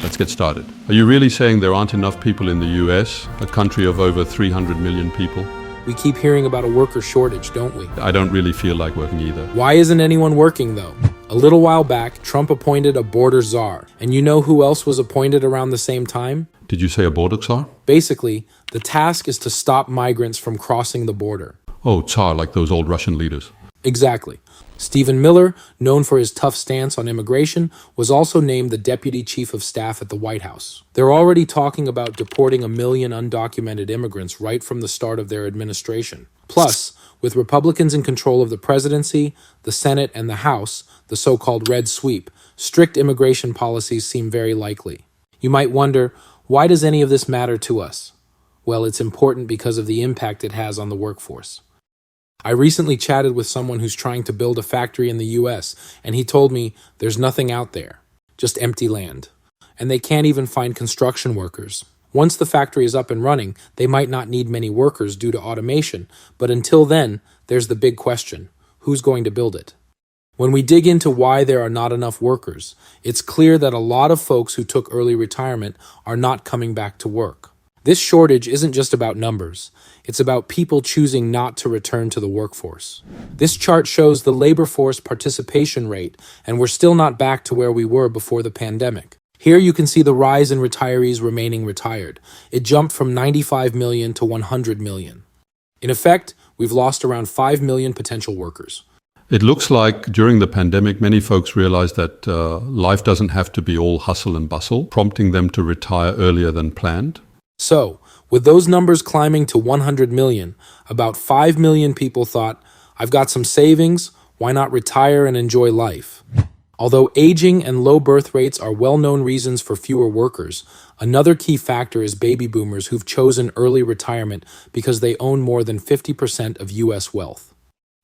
let's get started. Are you really saying there aren't enough people in the US, a country of over 300 million people? We keep hearing about a worker shortage, don't we? I don't really feel like working either. Why isn't anyone working, though? A little while back, Trump appointed a border czar. And you know who else was appointed around the same time? Did you say a border czar? Basically, the task is to stop migrants from crossing the border. Oh, Tsar, like those old Russian leaders. Exactly. Stephen Miller, known for his tough stance on immigration, was also named the Deputy Chief of Staff at the White House. They're already talking about deporting 1 million undocumented immigrants right from the start of their administration. Plus, with Republicans in control of the presidency, the Senate, and the House, the so-called red sweep, strict immigration policies seem very likely. You might wonder, why does any of this matter to us? Well, it's important because of the impact it has on the workforce. I recently chatted with someone who's trying to build a factory in the US, and he told me there's nothing out there, just empty land. And they can't even find construction workers. Once the factory is up and running, they might not need many workers due to automation, but until then, there's the big question: who's going to build it? When we dig into why there are not enough workers, it's clear that a lot of folks who took early retirement are not coming back to work. This shortage isn't just about numbers. It's about people choosing not to return to the workforce. This chart shows the labor force participation rate, and we're still not back to where we were before the pandemic. Here you can see the rise in retirees remaining retired. It jumped from 95 million to 100 million. In effect, we've lost around 5 million potential workers. It looks like during the pandemic, many folks realized that life doesn't have to be all hustle and bustle, prompting them to retire earlier than planned. So, with those numbers climbing to 100 million, about 5 million people thought, I've got some savings, why not retire and enjoy life? Although aging and low birth rates are well-known reasons for fewer workers, another key factor is baby boomers who've chosen early retirement because they own more than 50% of US wealth.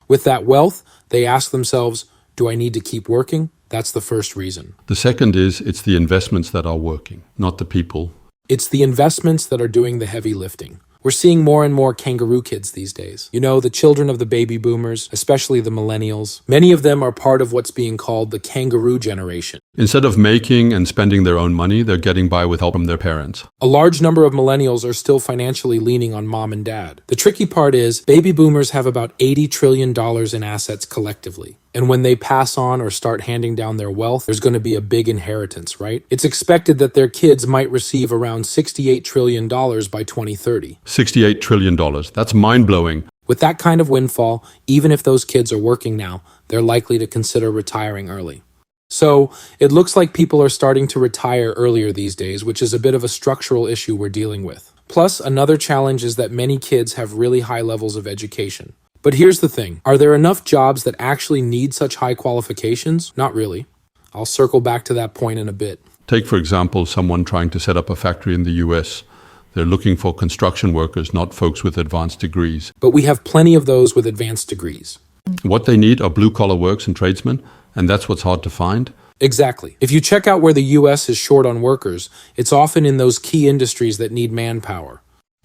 With that wealth, they ask themselves, do I need to keep working? That's the first reason. The second is it's the investments that are working, not the people. It's the investments that are doing the heavy lifting. We're seeing more and more kangaroo kids these days. You know, the children of the baby boomers, especially the millennials. Many of them are part of what's being called the kangaroo generation. Instead of making and spending their own money, they're getting by with help from their parents. A large number of millennials are still financially leaning on mom and dad. The tricky part is, baby boomers have about $80 trillion in assets collectively. And when they pass on or start handing down their wealth, there's going to be a big inheritance, right? It's expected that their kids might receive around $68 trillion by 2030. $68 trillion. That's mind-blowing. With that kind of windfall, even if those kids are working now, they're likely to consider retiring early. So, it looks like people are starting to retire earlier these days, which is a bit of a structural issue we're dealing with. Plus, another challenge is that many kids have really high levels of education. But here's the thing. Are there enough jobs that actually need such high qualifications? Not really. I'll circle back to that point in a bit. Take, for example, someone trying to set up a factory in the US. They're looking for construction workers, not folks with advanced degrees. But we have plenty of those with advanced degrees. What they need are blue-collar works and tradesmen, and that's what's hard to find. Exactly. If you check out where the US is short on workers, it's often in those key industries that need manpower.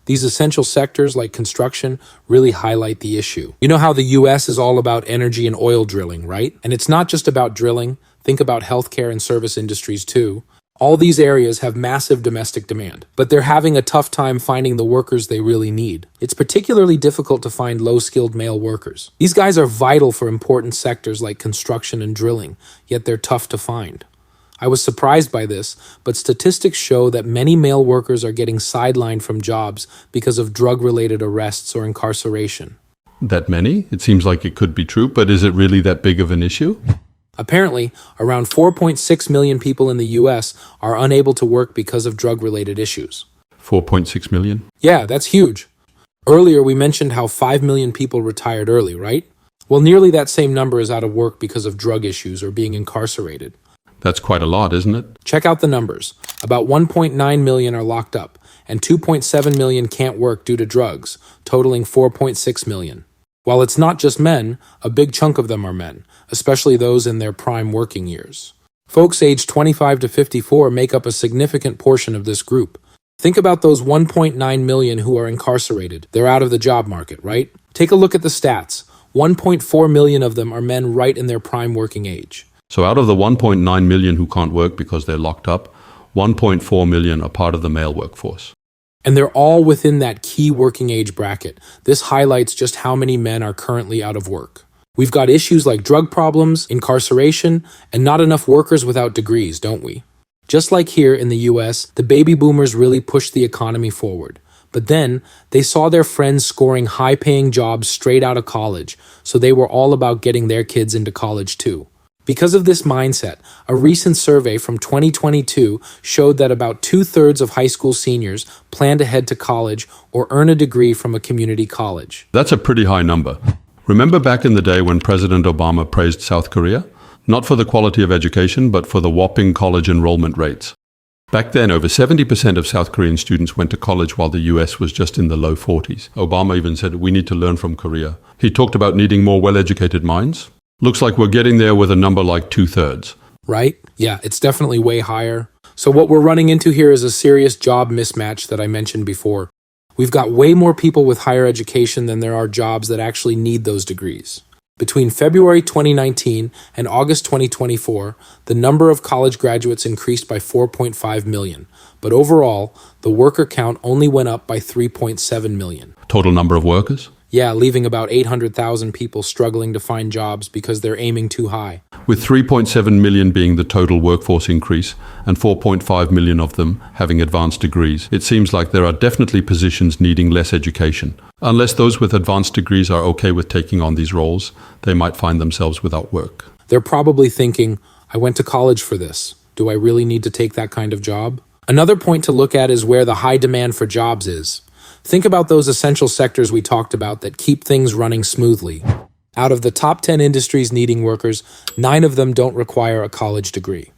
These essential sectors like construction really highlight the issue. You know how the US is all about energy and oil drilling, right? And it's not just about drilling. Think about healthcare and service industries too. All these areas have massive domestic demand, but they're having a tough time finding the workers they really need. It's particularly difficult to find low-skilled male workers. These guys are vital for important sectors like construction and drilling, yet they're tough to find. I was surprised by this, but statistics show that many male workers are getting sidelined from jobs because of drug-related arrests or incarceration. That many? It seems like it could be true, but is it really that big of an issue? Apparently, around 4.6 million people in the US are unable to work because of drug-related issues. 4.6 million? Yeah, that's huge. Earlier, we mentioned how 5 million people retired early, right? Well, nearly that same number is out of work because of drug issues or being incarcerated. That's quite a lot, isn't it? Check out the numbers. About 1.9 million are locked up, and 2.7 million can't work due to drugs, totaling 4.6 million. While it's not just men, a big chunk of them are men, especially those in their prime working years. Folks aged 25 to 54 make up a significant portion of this group. Think about those 1.9 million who are incarcerated. They're out of the job market, right? Take a look at the stats. 1.4 million of them are men right in their prime working age. So out of the 1.9 million who can't work because they're locked up, 1.4 million are part of the male workforce. And they're all within that key working age bracket. This highlights just how many men are currently out of work. We've got issues like drug problems, incarceration, and not enough workers without degrees, don't we? Just like here in the US, the baby boomers really pushed the economy forward. But then, they saw their friends scoring high-paying jobs straight out of college, so they were all about getting their kids into college too. Because of this mindset, a recent survey from 2022 showed that about 2/3 of high school seniors plan to head to college or earn a degree from a community college. That's a pretty high number. Remember back in the day when President Obama praised South Korea? Not for the quality of education, but for the whopping college enrollment rates. Back then, over 70% of South Korean students went to college while the US was just in the low 40s. Obama even said, we need to learn from Korea. He talked about needing more well-educated minds. Looks like we're getting there with a number like 2/3. Right? Yeah, it's definitely way higher. So what we're running into here is a serious job mismatch that I mentioned before. We've got way more people with higher education than there are jobs that actually need those degrees. Between February 2019 and August 2024, the number of college graduates increased by 4.5 million, but overall, the worker count only went up by 3.7 million. Total number of workers? Yeah, leaving about 800,000 people struggling to find jobs because they're aiming too high. With 3.7 million being the total workforce increase and 4.5 million of them having advanced degrees, it seems like there are definitely positions needing less education. Unless those with advanced degrees are okay with taking on these roles, they might find themselves without work. They're probably thinking, I went to college for this. Do I really need to take that kind of job? Another point to look at is where the high demand for jobs is. Think about those essential sectors we talked about that keep things running smoothly. Out of the top 10 industries needing workers, 9 of them don't require a college degree.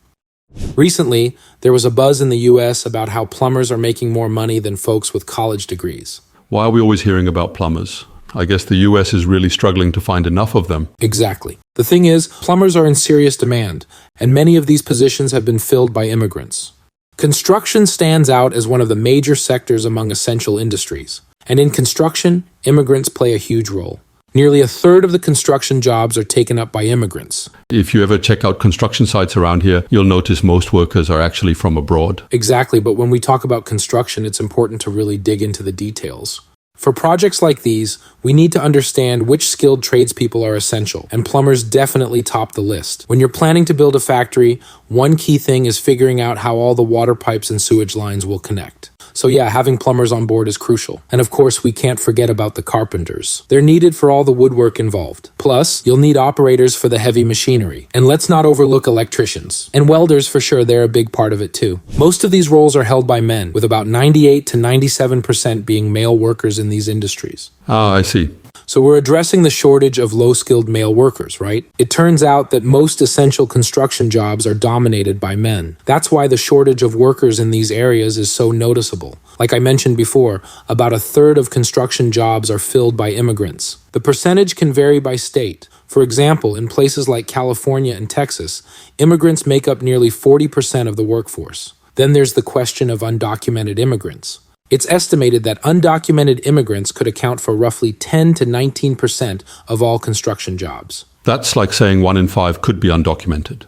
Recently, there was a buzz in the US about how plumbers are making more money than folks with college degrees. Why are we always hearing about plumbers? I guess the US is really struggling to find enough of them. Exactly. The thing is, plumbers are in serious demand, and many of these positions have been filled by immigrants. Construction stands out as one of the major sectors among essential industries. And in construction, immigrants play a huge role. Nearly 1/3 of the construction jobs are taken up by immigrants. If you ever check out construction sites around here, you'll notice most workers are actually from abroad. Exactly, but when we talk about construction, it's important to really dig into the details. For projects like these, we need to understand which skilled tradespeople are essential, and plumbers definitely top the list. When you're planning to build a factory, one key thing is figuring out how all the water pipes and sewage lines will connect. So yeah, having plumbers on board is crucial. And of course, we can't forget about the carpenters. They're needed for all the woodwork involved. Plus, you'll need operators for the heavy machinery. And let's not overlook electricians. And welders, for sure, they're a big part of it too. Most of these roles are held by men, with about 98 to 97% being male workers in these industries. Ah, I see. So we're addressing the shortage of low-skilled male workers, right? It turns out that most essential construction jobs are dominated by men. That's why the shortage of workers in these areas is so noticeable. Like I mentioned before, about 1/3 of construction jobs are filled by immigrants. The percentage can vary by state. For example, in places like California and Texas, immigrants make up nearly 40% of the workforce. Then there's the question of undocumented immigrants. It's estimated that undocumented immigrants could account for roughly 10 to 19% of all construction jobs. That's like saying 1 in 5 could be undocumented.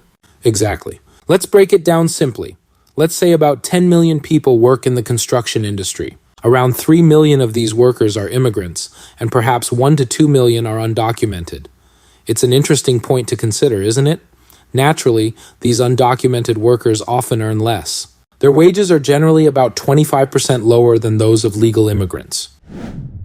Exactly. Let's break it down simply. Let's say about 10 million people work in the construction industry. Around 3 million of these workers are immigrants, and perhaps 1 to 2 million are undocumented. It's an interesting point to consider, isn't it? Naturally, these undocumented workers often earn less. Their wages are generally about 25% lower than those of legal immigrants.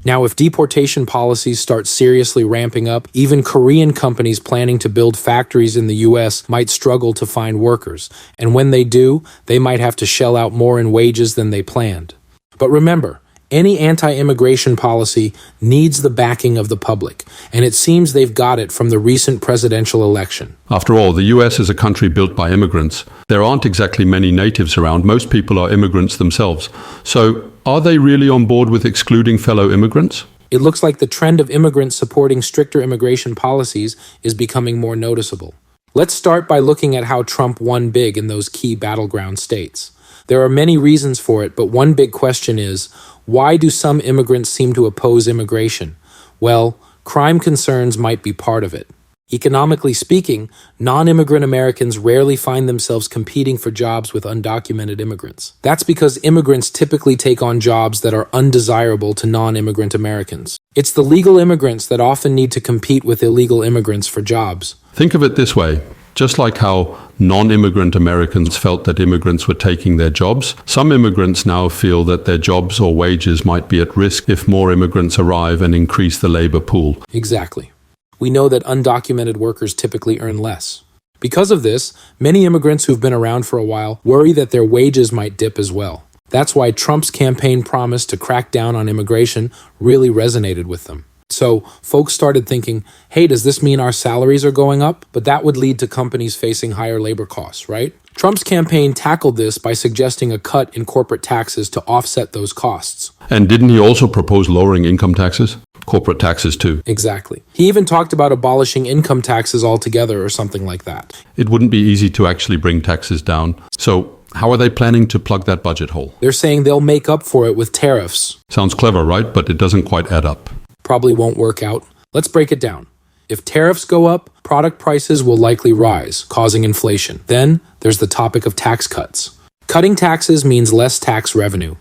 Now, if deportation policies start seriously ramping up, even Korean companies planning to build factories in the US might struggle to find workers, and when they do, they might have to shell out more in wages than they planned. But remember, any anti-immigration policy needs the backing of the public, and it seems they've got it from the recent presidential election. After all, the US is a country built by immigrants. There aren't exactly many natives around. Most people are immigrants themselves. So, are they really on board with excluding fellow immigrants? It looks like the trend of immigrants supporting stricter immigration policies is becoming more noticeable. Let's start by looking at how Trump won big in those key battleground states. There are many reasons for it, but one big question is, why do some immigrants seem to oppose immigration? Well, crime concerns might be part of it. Economically speaking, non-immigrant Americans rarely find themselves competing for jobs with undocumented immigrants. That's because immigrants typically take on jobs that are undesirable to non-immigrant Americans. It's the legal immigrants that often need to compete with illegal immigrants for jobs. Think of it this way. Just like how non-immigrant Americans felt that immigrants were taking their jobs, some immigrants now feel that their jobs or wages might be at risk if more immigrants arrive and increase the labor pool. Exactly. We know that undocumented workers typically earn less. Because of this, many immigrants who've been around for a while worry that their wages might dip as well. That's why Trump's campaign promise to crack down on immigration really resonated with them. So folks started thinking, hey, does this mean our salaries are going up? But that would lead to companies facing higher labor costs, right? Trump's campaign tackled this by suggesting a cut in corporate taxes to offset those costs. And didn't he also propose lowering income taxes? Corporate taxes too. Exactly. He even talked about abolishing income taxes altogether or something like that. It wouldn't be easy to actually bring taxes down. So how are they planning to plug that budget hole? They're saying they'll make up for it with tariffs. Sounds clever, right? But it doesn't quite add up. Probably won't work out. Let's break it down. If tariffs go up, product prices will likely rise, causing inflation. Then there's the topic of tax cuts. Cutting taxes means less tax revenue.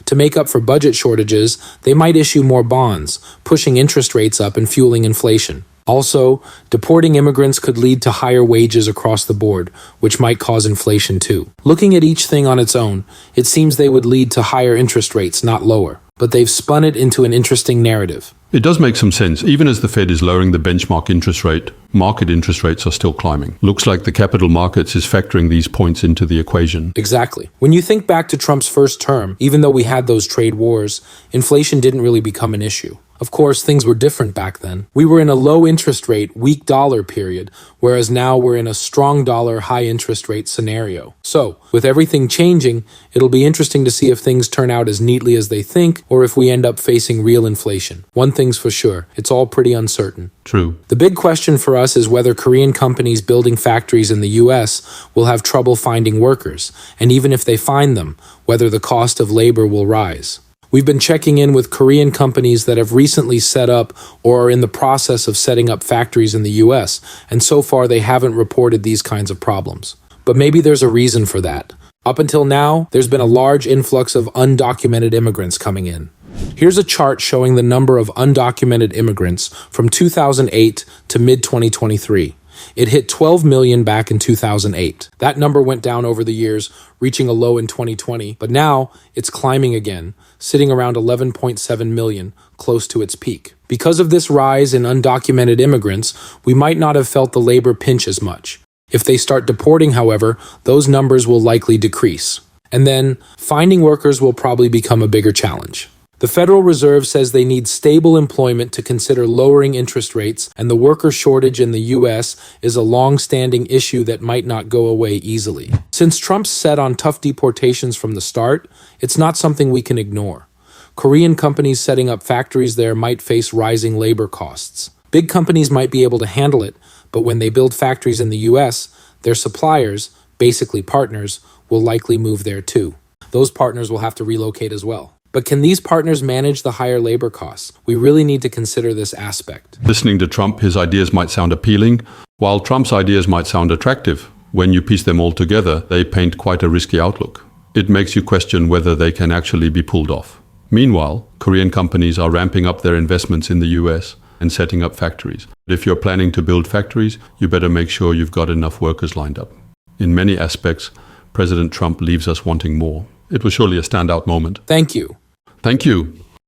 To make up for budget shortages, they might issue more bonds, pushing interest rates up and fueling inflation. Also, deporting immigrants could lead to higher wages across the board, which might cause inflation too. Looking at each thing on its own, it seems they would lead to higher interest rates, not lower. But they've spun it into an interesting narrative. It does make some sense. Even as the Fed is lowering the benchmark interest rate, market interest rates are still climbing. Looks like the capital markets is factoring these points into the equation. Exactly. When you think back to Trump's first term, even though we had those trade wars, inflation didn't really become an issue. Of course, things were different back then. We were in a low interest rate, weak dollar period, whereas now we're in a strong dollar, high interest rate scenario. So, with everything changing, it'll be interesting to see if things turn out as neatly as they think, or if we end up facing real inflation. One thing's for sure, it's all pretty uncertain. True. The big question for us is whether Korean companies building factories in the US will have trouble finding workers, and even if they find them, whether the cost of labor will rise. We've been checking in with Korean companies that have recently set up or are in the process of setting up factories in the US, and so far they haven't reported these kinds of problems. But maybe there's a reason for that. Up until now, there's been a large influx of undocumented immigrants coming in. Here's a chart showing the number of undocumented immigrants from 2008 to mid-2023. It hit 12 million back in 2008. That number went down over the years, reaching a low in 2020, but now it's climbing again, sitting around 11.7 million, close to its peak. Because of this rise in undocumented immigrants, we might not have felt the labor pinch as much. If they start deporting, however, those numbers will likely decrease. And then, finding workers will probably become a bigger challenge. The Federal Reserve says they need stable employment to consider lowering interest rates, and the worker shortage in the U.S. is a long-standing issue that might not go away easily. Since Trump's set on tough deportations from the start, it's not something we can ignore. Korean companies setting up factories there might face rising labor costs. Big companies might be able to handle it, but when they build factories in the U.S., their suppliers, basically partners, will likely move there too. Those partners will have to relocate as well. But can these partners manage the higher labor costs? We really need to consider this aspect. Listening to Trump, his ideas might sound appealing, while Trump's ideas might sound attractive. When you piece them all together, they paint quite a risky outlook. It makes you question whether they can actually be pulled off. Meanwhile, Korean companies are ramping up their investments in the US and setting up factories. If you're planning to build factories, you better make sure you've got enough workers lined up. In many aspects, President Trump leaves us wanting more. It was surely a standout moment. Thank you. Thank you.